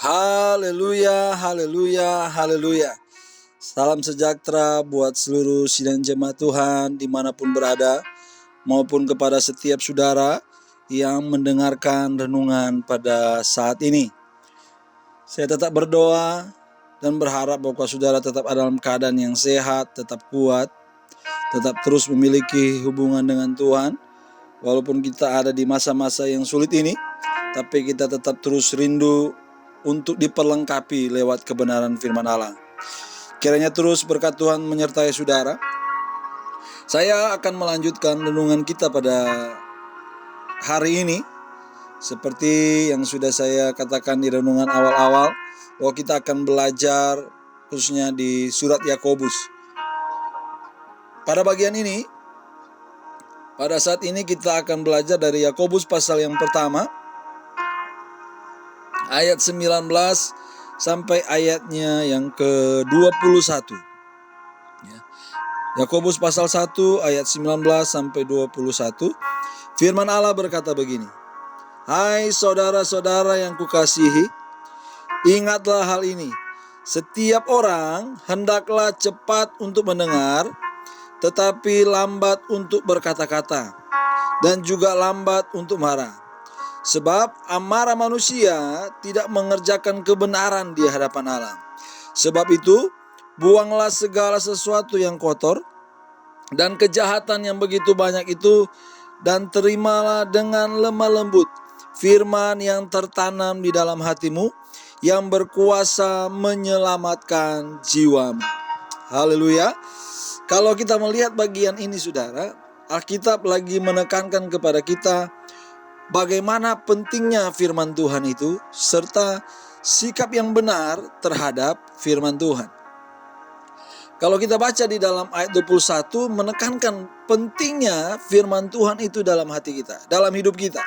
Haleluya, haleluya, haleluya. Salam sejahtera buat seluruh sidang jemaat Tuhan dimanapun berada, maupun kepada setiap saudara yang mendengarkan renungan pada saat ini. Saya tetap berdoa dan berharap bahwa saudara tetap ada dalam keadaan yang sehat, tetap kuat, tetap terus memiliki hubungan dengan Tuhan. Walaupun kita ada di masa-masa yang sulit ini, tapi kita tetap terus rindu untuk diperlengkapi lewat kebenaran firman Allah. Kiranya terus berkat Tuhan menyertai saudara. Saya akan melanjutkan renungan kita pada hari ini. Seperti yang sudah saya katakan di renungan awal-awal, bahwa kita akan belajar khususnya di surat Yakobus. Pada bagian ini, pada saat ini kita akan belajar dari Yakobus pasal yang pertama, ayat 19 sampai ayatnya yang ke-21. Yakobus pasal 1 ayat 19 sampai 21. Firman Allah berkata begini. Hai saudara-saudara yang kukasihi, ingatlah hal ini. Setiap orang hendaklah cepat untuk mendengar, tetapi lambat untuk berkata-kata, dan juga lambat untuk marah. Sebab amarah manusia tidak mengerjakan kebenaran di hadapan Allah. Sebab itu, buanglah segala sesuatu yang kotor dan kejahatan yang begitu banyak itu, dan terimalah dengan lemah lembut firman yang tertanam di dalam hatimu, yang berkuasa menyelamatkan jiwamu. Haleluya. Kalau kita melihat bagian ini saudara, Alkitab lagi menekankan kepada kita bagaimana pentingnya firman Tuhan itu, serta sikap yang benar terhadap firman Tuhan. Kalau kita baca di dalam ayat 21, menekankan pentingnya firman Tuhan itu dalam hati kita, dalam hidup kita.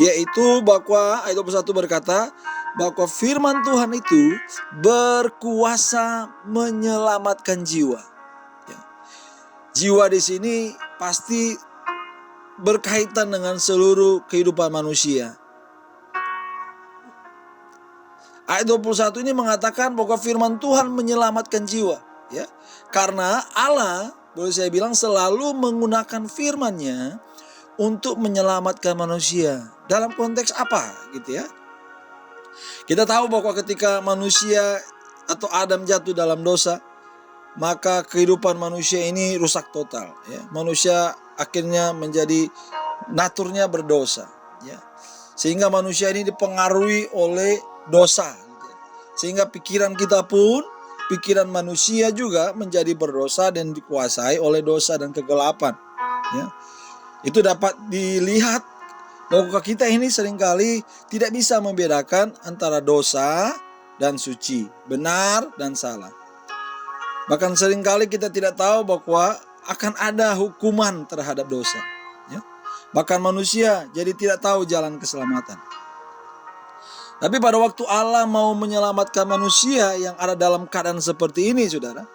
Yaitu bahwa ayat 21 berkata, bahwa firman Tuhan itu berkuasa menyelamatkan jiwa. Jiwa di sini pasti berkaitan dengan seluruh kehidupan manusia. Ayat 21 ini mengatakan bahwa firman Tuhan menyelamatkan jiwa, ya. Karena Allah, boleh saya bilang, selalu menggunakan firman-Nya untuk menyelamatkan manusia. Dalam konteks apa gitu ya? Kita tahu bahwa ketika manusia atau Adam jatuh dalam dosa, maka kehidupan manusia ini rusak total, ya. Manusia akhirnya menjadi naturnya berdosa, ya. Sehingga manusia ini dipengaruhi oleh dosa, gitu ya. Sehingga pikiran kita pun, pikiran manusia juga menjadi berdosa dan dikuasai oleh dosa dan kegelapan, ya. Itu dapat dilihat bahwa kita ini seringkali tidak bisa membedakan antara dosa dan suci, benar dan salah. Bahkan seringkali kita tidak tahu bahwa akan ada hukuman terhadap dosa, ya. Bahkan manusia jadi tidak tahu jalan keselamatan. Tapi pada waktu Allah mau menyelamatkan manusia yang ada dalam keadaan seperti ini, saudara,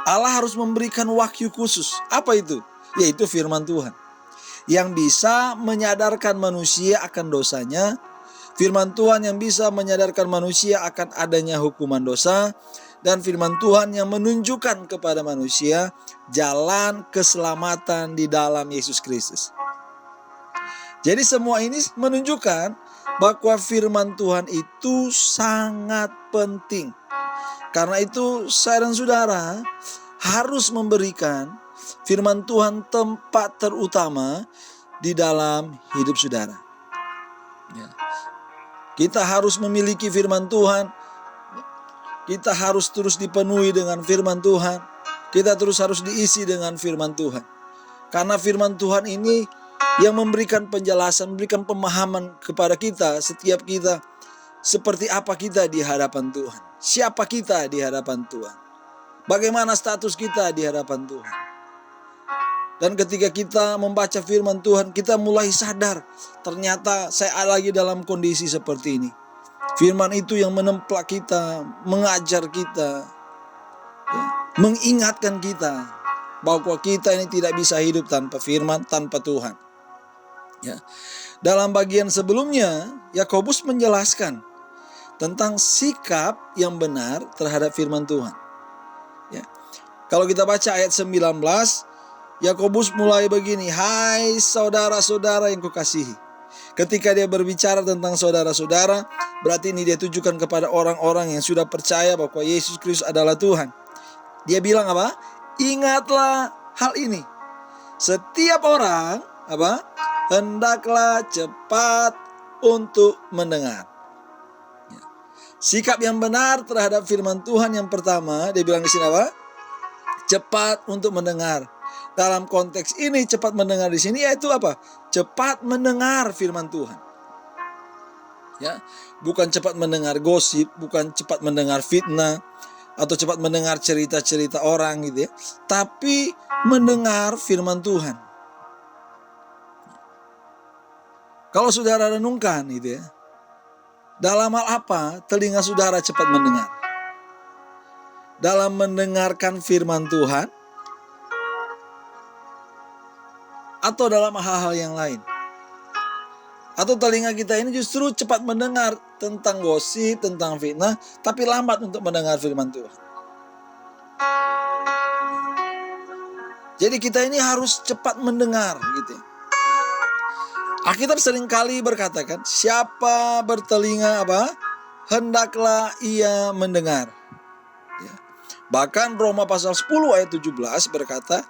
Allah harus memberikan wahyu khusus. Apa itu? Yaitu firman Tuhan, yang bisa menyadarkan manusia akan dosanya. Firman Tuhan yang bisa menyadarkan manusia akan adanya hukuman dosa. Dan firman Tuhan yang menunjukkan kepada manusia jalan keselamatan di dalam Yesus Kristus. Jadi semua ini menunjukkan bahwa firman Tuhan itu sangat penting. Karena itu saya dan saudara harus memberikan firman Tuhan tempat terutama di dalam hidup saudara, ya. Kita harus memiliki firman Tuhan. Kita harus terus dipenuhi dengan firman Tuhan. Kita terus harus diisi dengan firman Tuhan. Karena firman Tuhan ini yang memberikan penjelasan, memberikan pemahaman kepada kita, setiap kita, seperti apa kita di hadapan Tuhan. Siapa kita di hadapan Tuhan. Bagaimana status kita di hadapan Tuhan. Dan ketika kita membaca firman Tuhan, kita mulai sadar, ternyata saya lagi dalam kondisi seperti ini. Firman itu yang menemplak kita, mengajar kita, ya, mengingatkan kita bahwa kita ini tidak bisa hidup tanpa firman, tanpa Tuhan, ya. Dalam bagian sebelumnya, Yakobus menjelaskan tentang sikap yang benar terhadap firman Tuhan. Ya. Kalau kita baca ayat 19, Yakobus mulai begini, "Hai saudara-saudara yang kukasihi." Ketika dia berbicara tentang saudara-saudara, berarti ini dia tujukan kepada orang-orang yang sudah percaya bahwa Yesus Kristus adalah Tuhan. Dia bilang apa? Ingatlah hal ini. Setiap orang hendaklah cepat untuk mendengar. Sikap yang benar terhadap firman Tuhan yang pertama, dia bilang di sini apa? Cepat untuk mendengar. Dalam konteks ini cepat mendengar di sini yaitu apa? Cepat mendengar firman Tuhan. Ya, bukan cepat mendengar gosip, bukan cepat mendengar fitnah atau cepat mendengar cerita-cerita orang gitu ya, tapi mendengar firman Tuhan. Kalau saudara renungkan gitu ya, dalam hal apa telinga saudara cepat mendengar? Dalam mendengarkan firman Tuhan atau dalam hal-hal yang lain? Atau telinga kita ini justru cepat mendengar tentang gosip, tentang fitnah, tapi lambat untuk mendengar firman Tuhan. Jadi kita ini harus cepat mendengar gitu. Alkitab seringkali berkatakan, siapa bertelinga hendaklah ia mendengar. Ya. Bahkan Roma pasal 10 ayat 17 berkata,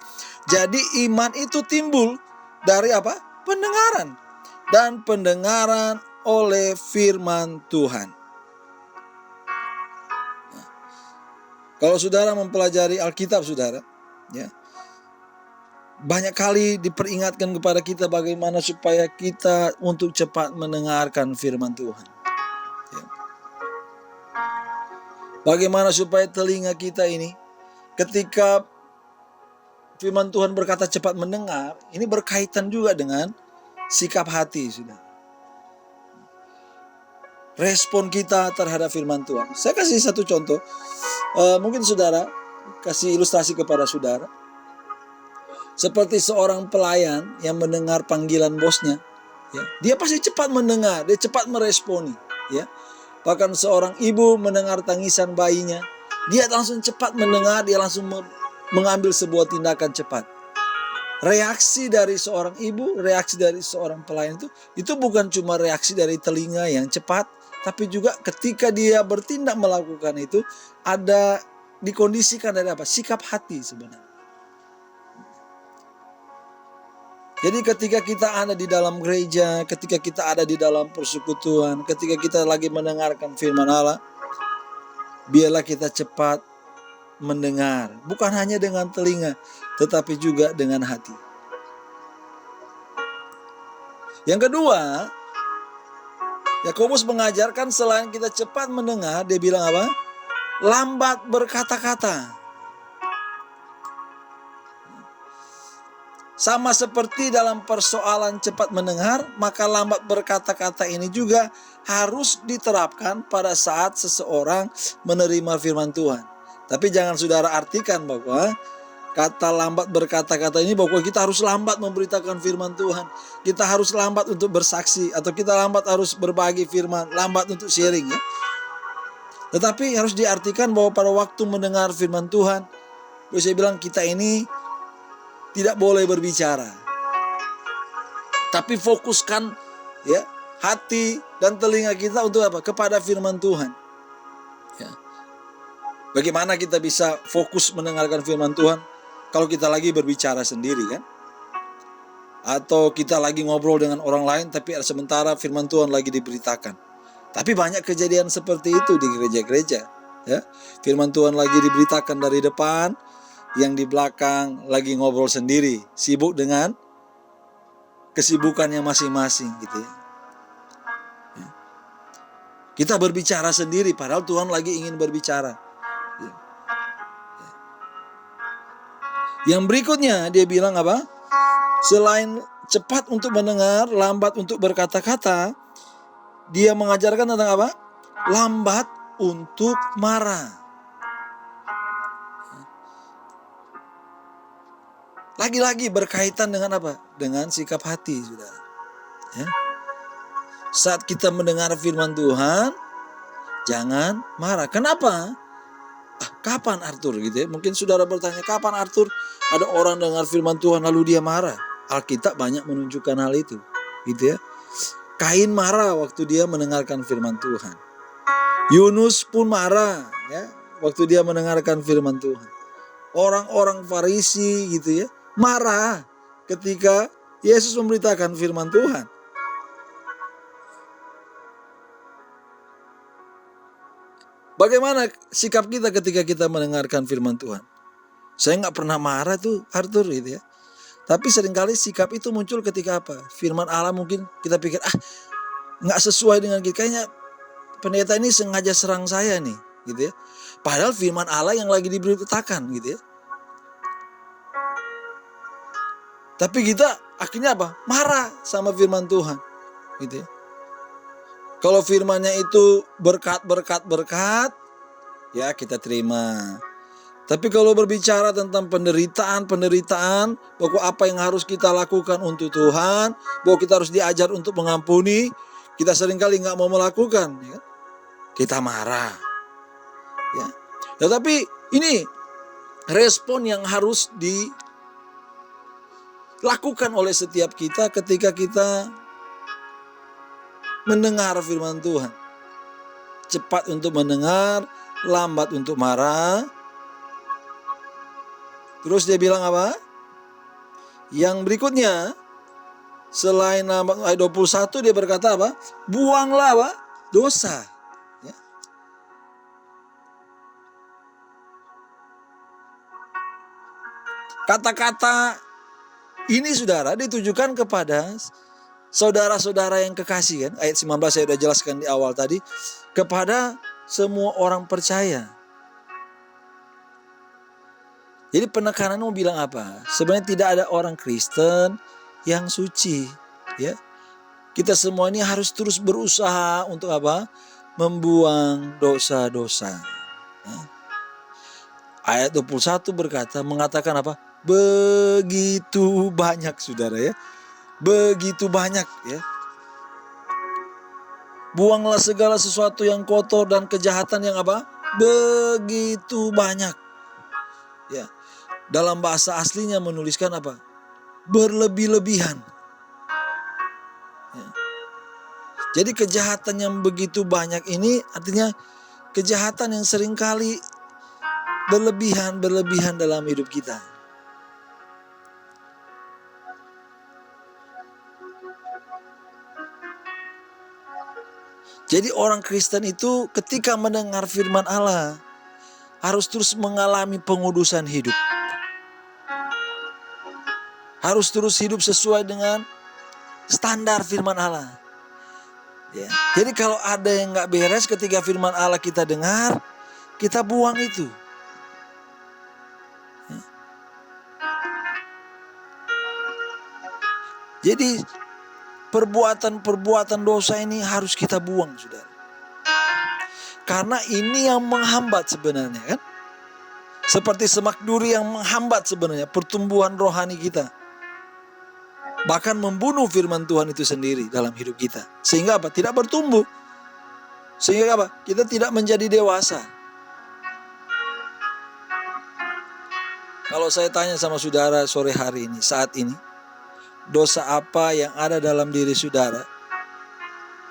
jadi iman itu timbul dari pendengaran. Dan pendengaran oleh firman Tuhan. Nah, kalau saudara mempelajari Alkitab saudara, ya, banyak kali diperingatkan kepada kita bagaimana supaya kita untuk cepat mendengarkan firman Tuhan. Ya. Bagaimana supaya telinga kita ini ketika firman Tuhan berkata cepat mendengar, ini berkaitan juga dengan sikap hati, sudah. Respon kita terhadap firman Tuhan. Saya kasih satu contoh. Mungkin saudara kasih ilustrasi kepada saudara. Seperti seorang pelayan yang mendengar panggilan bosnya, ya, dia pasti cepat mendengar, dia cepat meresponi. Ya. Bahkan seorang ibu mendengar tangisan bayinya, dia langsung cepat mendengar, dia langsung mengambil sebuah tindakan cepat. Reaksi dari seorang ibu, reaksi dari seorang pelayan itu bukan cuma reaksi dari telinga yang cepat, tapi juga ketika dia bertindak melakukan itu ada dikondisikan dari sikap hati sebenarnya. Jadi ketika kita ada di dalam gereja, ketika kita ada di dalam persekutuan, ketika kita lagi mendengarkan firman Allah, biarlah kita cepat mendengar, bukan hanya dengan telinga, tetapi juga dengan hati. Yang kedua, Yakobus mengajarkan selain kita cepat mendengar, dia bilang lambat berkata-kata. Sama seperti dalam persoalan cepat mendengar, maka lambat berkata-kata ini juga harus diterapkan pada saat seseorang menerima firman Tuhan. Tapi jangan saudara artikan bahwa kata lambat berkata-kata ini bahwa kita harus lambat memberitakan firman Tuhan. Kita harus lambat untuk bersaksi atau kita lambat harus berbagi firman, lambat untuk sharing ya. Tetapi harus diartikan bahwa pada waktu mendengar firman Tuhan, saya bilang kita ini tidak boleh berbicara. Tapi fokuskan ya hati dan telinga kita untuk kepada firman Tuhan. Ya. Bagaimana kita bisa fokus mendengarkan firman Tuhan kalau kita lagi berbicara sendiri kan? Atau kita lagi ngobrol dengan orang lain tapi sementara firman Tuhan lagi diberitakan. Tapi banyak kejadian seperti itu di gereja-gereja. Ya. Firman Tuhan lagi diberitakan dari depan, yang di belakang lagi ngobrol sendiri, sibuk dengan kesibukannya masing-masing gitu ya. Kita berbicara sendiri padahal Tuhan lagi ingin berbicara. Yang berikutnya dia bilang selain cepat untuk mendengar, lambat untuk berkata-kata, dia mengajarkan tentang lambat untuk marah. Lagi-lagi berkaitan dengan dengan sikap hati, saudara. Ya. Saat kita mendengar firman Tuhan, jangan marah. Kenapa? Kapan Arthur gitu ya? Mungkin saudara bertanya, kapan Arthur ada orang dengar firman Tuhan lalu dia marah? Alkitab banyak menunjukkan hal itu, gitu ya. Kain marah waktu dia mendengarkan firman Tuhan. Yunus pun marah ya waktu dia mendengarkan firman Tuhan. Orang-orang Farisi gitu ya, marah ketika Yesus memberitakan firman Tuhan. Bagaimana sikap kita ketika kita mendengarkan firman Tuhan? Saya nggak pernah marah tuh Arthur gitu ya. Tapi seringkali sikap itu muncul ketika apa? Firman Allah mungkin kita pikir nggak sesuai dengan kita. Kayaknya pendeta ini sengaja serang saya nih gitu ya. Padahal firman Allah yang lagi diberitakan gitu ya. Tapi kita akhirnya apa? Marah sama firman Tuhan gitu ya. Kalau firmannya itu berkat, ya kita terima. Tapi kalau berbicara tentang penderitaan, bahwa apa yang harus kita lakukan untuk Tuhan, bahwa kita harus diajar untuk mengampuni, kita seringkali nggak mau melakukan. Ya. Kita marah. Ya. Tetapi ini respon yang harus dilakukan oleh setiap kita ketika kita mendengar firman Tuhan. Cepat untuk mendengar, lambat untuk marah. Terus dia bilang apa? Yang berikutnya, selain ayat 21 dia berkata apa? Buanglah apa? Dosa. Ya. Kata-kata ini saudara ditujukan kepada saudara-saudara yang kekasih kan. Ayat 19 saya sudah jelaskan di awal tadi. Kepada semua orang percaya. Jadi penekanan mau bilang apa? Sebenarnya tidak ada orang Kristen yang suci. Ya. Kita semua ini harus terus berusaha untuk apa? Membuang dosa-dosa. Ya. Ayat 21 mengatakan apa? Begitu banyak saudara ya. Begitu banyak ya. Buanglah segala sesuatu yang kotor dan kejahatan yang apa? Begitu banyak. Ya. Dalam bahasa aslinya menuliskan apa? Berlebih-lebihan. Ya. Jadi kejahatan yang begitu banyak ini artinya kejahatan yang seringkali berlebihan dalam hidup kita. Jadi orang Kristen itu ketika mendengar firman Allah harus terus mengalami pengudusan hidup. Harus terus hidup sesuai dengan standar firman Allah. Ya. Jadi kalau ada yang gak beres ketika firman Allah kita dengar, kita buang itu. Ya. Jadi perbuatan dosa ini harus kita buang, saudara. Karena ini yang menghambat sebenarnya kan. Seperti semak duri yang menghambat sebenarnya pertumbuhan rohani kita. Bahkan membunuh firman Tuhan itu sendiri dalam hidup kita. Sehingga apa? Tidak bertumbuh. Sehingga apa? Kita tidak menjadi dewasa. Kalau saya tanya sama saudara sore hari ini, saat ini, dosa apa yang ada dalam diri saudara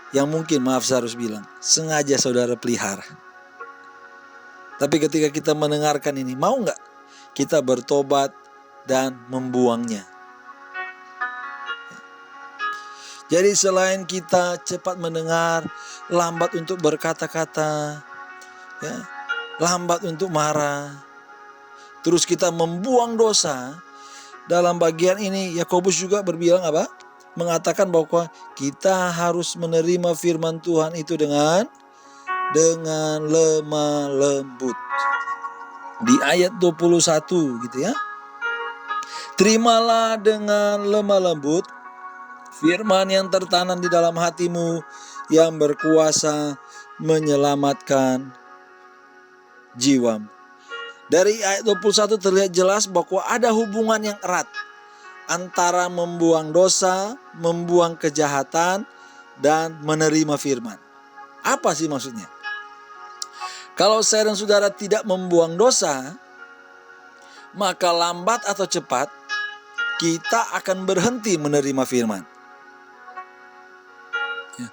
yang mungkin, maaf saya harus bilang, sengaja saudara pelihara. Tapi ketika kita mendengarkan ini, mau gak kita bertobat dan membuangnya? Jadi selain kita cepat mendengar, lambat untuk berkata-kata, ya, lambat untuk marah, terus kita membuang dosa. Dalam bagian ini Yakobus juga berbilang apa? Mengatakan bahwa kita harus menerima firman Tuhan itu dengan lemah lembut. Di ayat 21 gitu ya. Terimalah dengan lemah lembut firman yang tertanam di dalam hatimu yang berkuasa menyelamatkan jiwamu. Dari ayat 21 terlihat jelas bahwa ada hubungan yang erat antara membuang dosa, membuang kejahatan, dan menerima firman. Apa sih maksudnya? Kalau saya dan saudara tidak membuang dosa, maka lambat atau cepat kita akan berhenti menerima firman. Ya.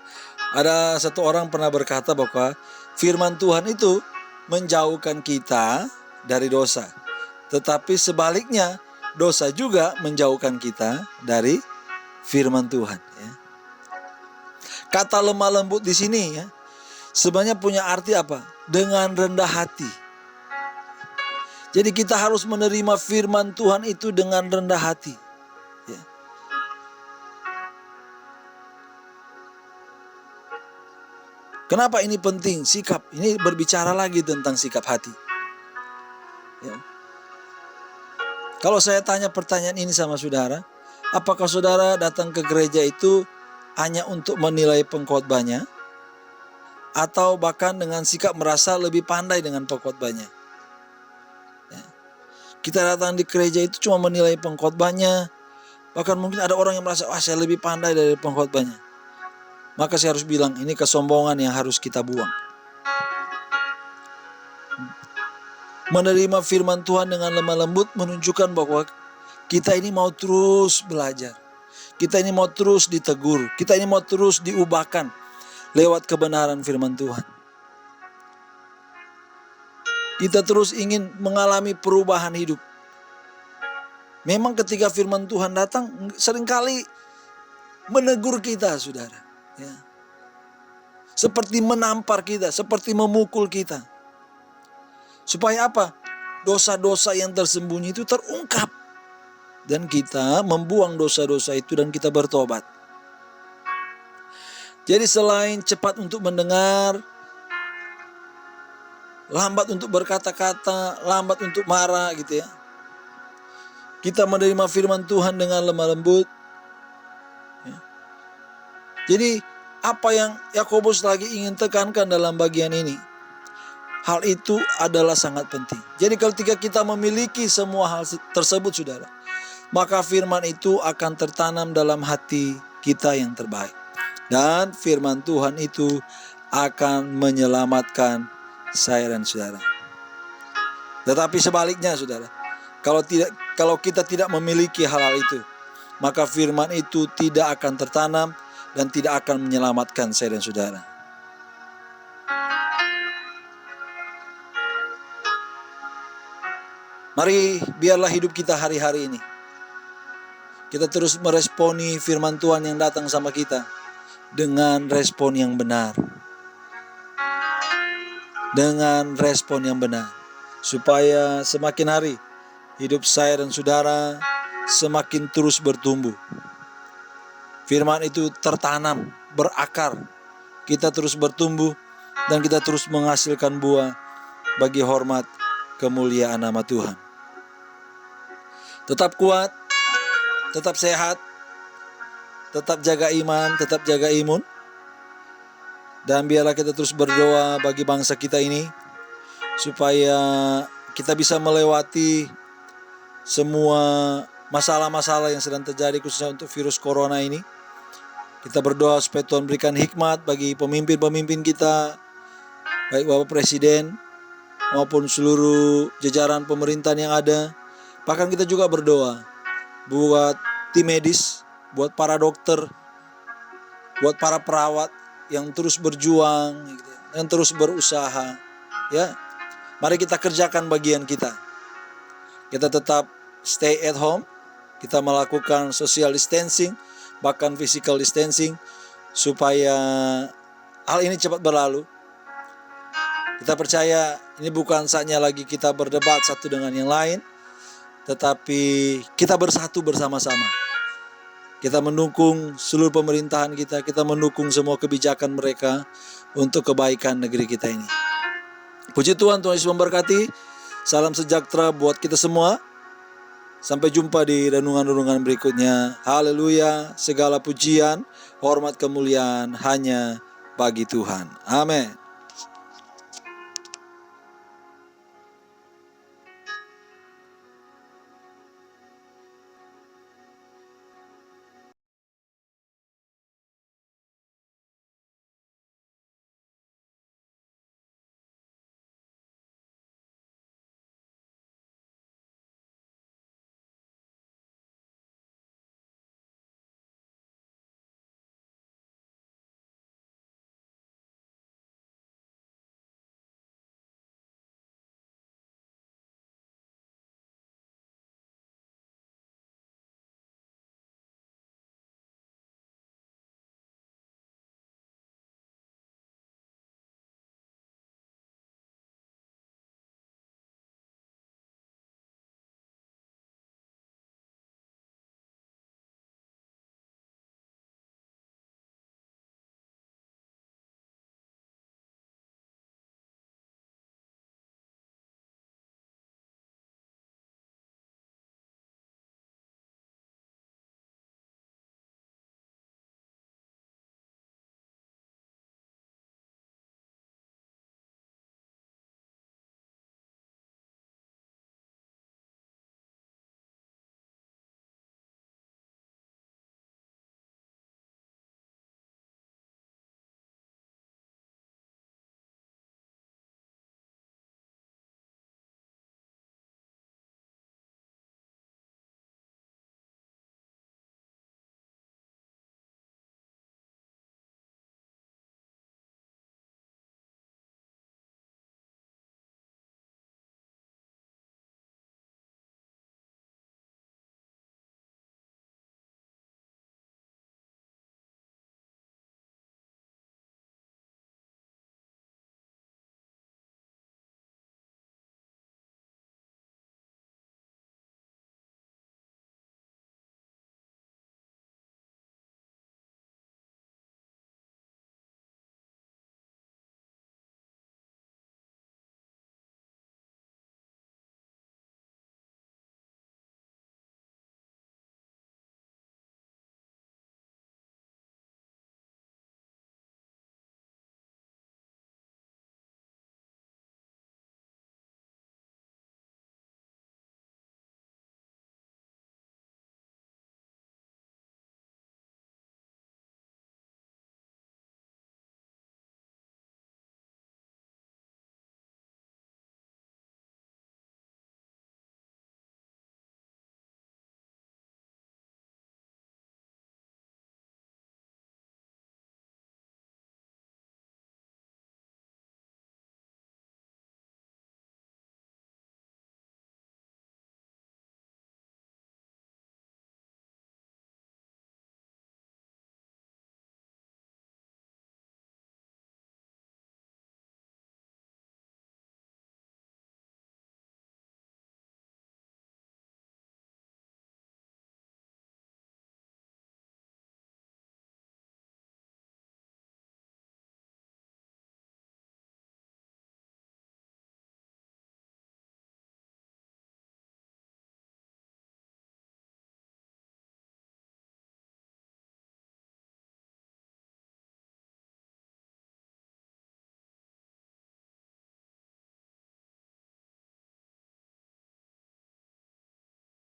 Ada satu orang pernah berkata bahwa firman Tuhan itu menjauhkan kita dari dosa. Tetapi sebaliknya, dosa juga menjauhkan kita dari firman Tuhan. Ya. Kata lemah lembut di sini ya, sebenarnya punya arti apa? Dengan rendah hati. Jadi kita harus menerima firman Tuhan itu dengan rendah hati. Ya. Kenapa ini penting? Sikap. Ini berbicara lagi tentang sikap hati. Ya. Kalau saya tanya pertanyaan ini sama saudara, apakah saudara datang ke gereja itu hanya untuk menilai pengkhotbahnya, atau bahkan dengan sikap merasa lebih pandai dengan pengkhotbahnya? Ya. Kita datang di gereja itu cuma menilai pengkhotbahnya, bahkan mungkin ada orang yang merasa, saya lebih pandai dari pengkhotbahnya. Maka saya harus bilang, ini kesombongan yang harus kita buang. Menerima firman Tuhan dengan lemah lembut menunjukkan bahwa kita ini mau terus belajar. Kita ini mau terus ditegur. Kita ini mau terus diubahkan lewat kebenaran firman Tuhan. Kita terus ingin mengalami perubahan hidup. Memang ketika firman Tuhan datang, seringkali menegur kita, saudara. Ya. Seperti menampar kita, seperti memukul kita. Supaya apa? Dosa-dosa yang tersembunyi itu terungkap. Dan kita membuang dosa-dosa itu dan kita bertobat. Jadi selain cepat untuk mendengar, lambat untuk berkata-kata, lambat untuk marah gitu ya. Kita menerima firman Tuhan dengan lemah lembut. Ya. Jadi apa yang Yakobus lagi ingin tekankan dalam bagian ini, hal itu adalah sangat penting. Jadi ketika kita memiliki semua hal tersebut, saudara, maka firman itu akan tertanam dalam hati kita yang terbaik. Dan firman Tuhan itu akan menyelamatkan saya dan saudara. Tetapi sebaliknya, saudara, kalau kita tidak memiliki hal-hal itu, maka firman itu tidak akan tertanam dan tidak akan menyelamatkan saya dan saudara. Mari biarlah hidup kita hari-hari ini, kita terus meresponi firman Tuhan yang datang sama kita dengan respon yang benar. Dengan respon yang benar. Supaya semakin hari hidup saya dan saudara semakin terus bertumbuh. Firman itu tertanam, berakar. Kita terus bertumbuh dan kita terus menghasilkan buah bagi hormat kemuliaan nama Tuhan. Tetap kuat, tetap sehat, tetap jaga iman, tetap jaga imun. Dan biarlah kita terus berdoa bagi bangsa kita ini, supaya kita bisa melewati semua masalah-masalah yang sedang terjadi khususnya untuk virus corona ini. Kita berdoa supaya Tuhan berikan hikmat bagi pemimpin-pemimpin kita, baik Bapak Presiden maupun seluruh jajaran pemerintahan yang ada. Bahkan kita juga berdoa buat tim medis, buat para dokter, buat para perawat yang terus berjuang, yang terus berusaha. Ya, mari kita kerjakan bagian kita. Kita tetap stay at home, kita melakukan social distancing, bahkan physical distancing, supaya hal ini cepat berlalu. Kita percaya ini bukan saatnya lagi kita berdebat satu dengan yang lain, tetapi kita bersatu bersama-sama. Kita mendukung seluruh pemerintahan kita, kita mendukung semua kebijakan mereka untuk kebaikan negeri kita ini. Puji Tuhan, Tuhan Yesus memberkati. Salam sejahtera buat kita semua. Sampai jumpa di renungan-renungan berikutnya. Haleluya, segala pujian, hormat, kemuliaan hanya bagi Tuhan. Amin.